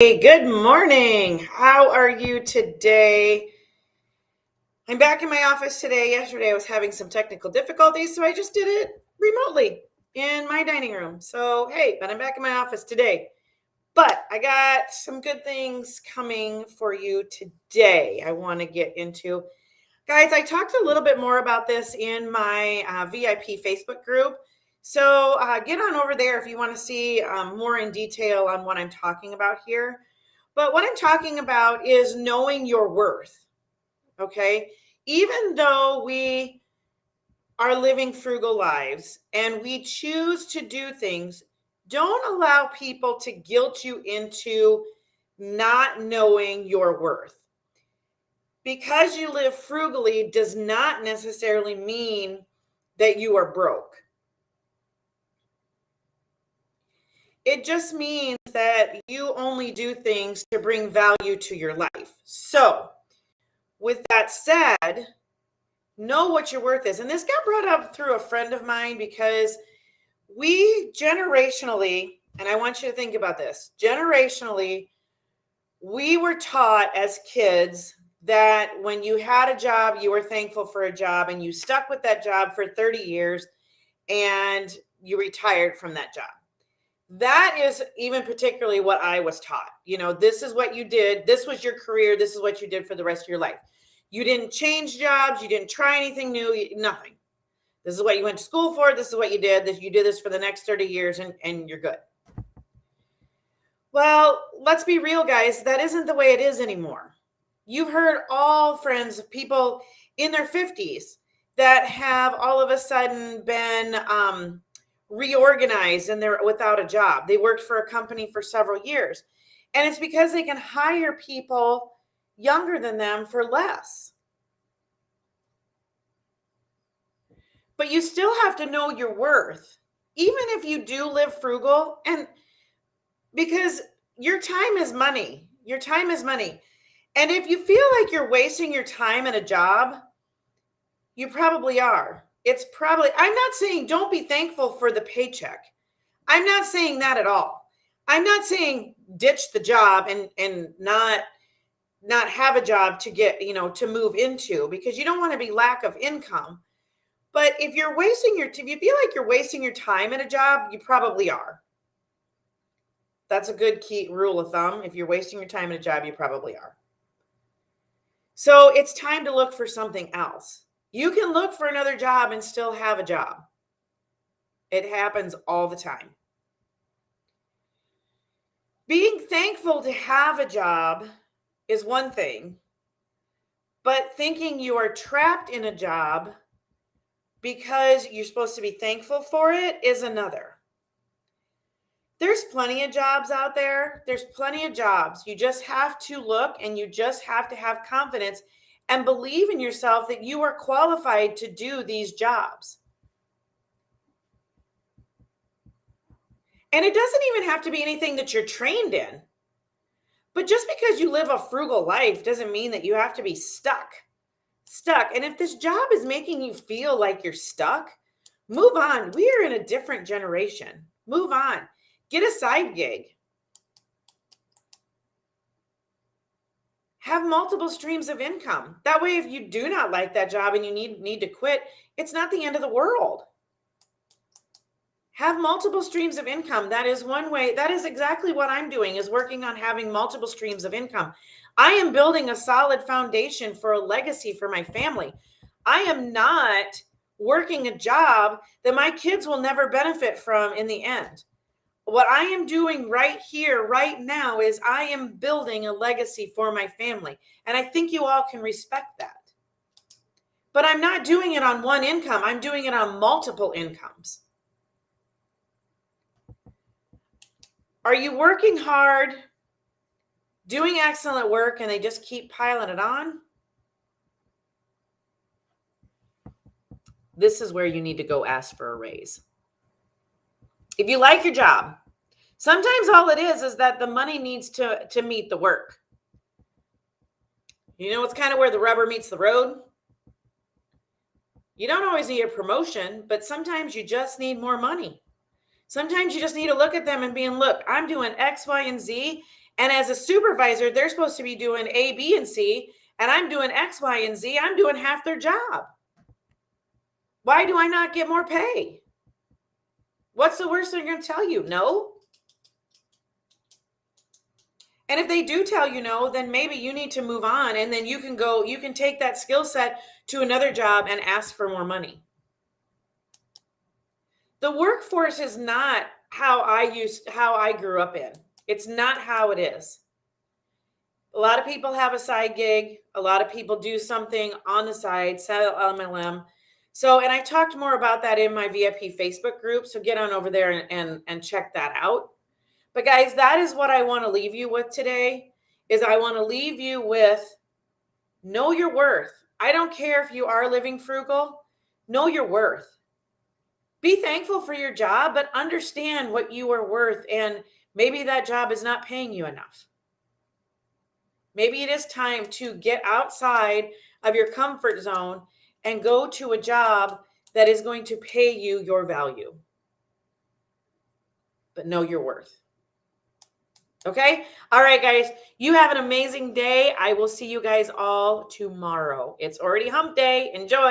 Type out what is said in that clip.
Hey, good morning. How are you today? I'm back in my office today. Yesterday I was having some technical difficulties, so I just did it remotely in my dining room. So, hey, but I'm back in my office today. But I got some good things coming for you today I want to get into. Guys, I talked a little bit more about this in my VIP Facebook group. So get on over there if you want to see more in detail on what I'm talking about here. But what I'm talking about is knowing your worth. Okay. Even though we are living frugal lives and we choose to do things, don't allow people to guilt you into not knowing your worth. Because you live frugally does not necessarily mean that you are broke. It just means that you only do things to bring value to your life. So, with that said, know what your worth is. And this got brought up through a friend of mine because we generationally, and I want you to think about this, generationally, we were taught as kids that when you had a job, you were thankful for a job and you stuck with that job for 30 years and you retired from that job. That is even particularly what I was taught. This is what you did. This was your career. This is what you did for the rest of your life. You didn't change jobs. You didn't try anything new, nothing. This is what you went to school for. This is what you did. You did this for the next 30 years and you're good. Well, let's be real, guys. That isn't the way it is anymore. You've heard all friends of people in their 50s that have all of a sudden been reorganized and they're without a job. They worked for a company for several years. And it's because they can hire people younger than them for less. But you still have to know your worth, even if you do live frugal. And because your time is money, your time is money. And if you feel like you're wasting your time at a job, you probably are. I'm not saying don't be thankful for the paycheck. I'm not saying that at all. I'm not saying ditch the job and not have a job to get, to move into, because you don't want to be lack of income. But if you feel like you're wasting your time at a job, you probably are. That's a good key rule of thumb. If you're wasting your time at a job, you probably are. So it's time to look for something else. You can look for another job and still have a job. It happens all the time. Being thankful to have a job is one thing, but thinking you are trapped in a job because you're supposed to be thankful for it is another. There's plenty of jobs out there. There's plenty of jobs. You just have to look and you just have to have confidence and believe in yourself that you are qualified to do these jobs. And it doesn't even have to be anything that you're trained in. But just because you live a frugal life doesn't mean that you have to be stuck. And if this job is making you feel like you're stuck, move on. We are in a different generation. Move on. Get a side gig. Have multiple streams of income. That way, if you do not like that job and you need to quit, it's not the end of the world. Have multiple streams of income. That is one way. That is exactly what I'm doing, is working on having multiple streams of income. I am building a solid foundation for a legacy for my family. I am not working a job that my kids will never benefit from in the end. What I am doing right here, right now, is I am building a legacy for my family. And I think you all can respect that. But I'm not doing it on one income. I'm doing it on multiple incomes. Are you working hard, doing excellent work, and they just keep piling it on? This is where you need to go ask for a raise. If you like your job, sometimes all it is that the money needs to meet the work. It's kind of where the rubber meets the road. You don't always need a promotion, but sometimes you just need more money. Sometimes you just need to look at them and being, look, I'm doing X, Y, and Z, And as a supervisor, they're supposed to be doing A, B, and C, and I'm doing X, Y, and Z. I'm doing half their job. Why do I not get more pay? What's the worst they're going to tell you? No. And if they do tell you no, then maybe you need to move on, and then you can take that skill set to another job and ask for more money. The workforce is not how I grew up in. It's not how it is. A lot of people have a side gig. A lot of people do something on the side, sell MLM. So, and I talked more about that in my VIP Facebook group. So get on over there and check that out. But guys, that is what I want to leave you with today, is I want to leave you with know your worth. I don't care if you are living frugal, know your worth. Be thankful for your job, but understand what you are worth. And maybe that job is not paying you enough. Maybe it is time to get outside of your comfort zone and go to a job that is going to pay you your value. But know your worth. Okay? All right, guys. You have an amazing day. I will see you guys all tomorrow. It's already hump day. Enjoy.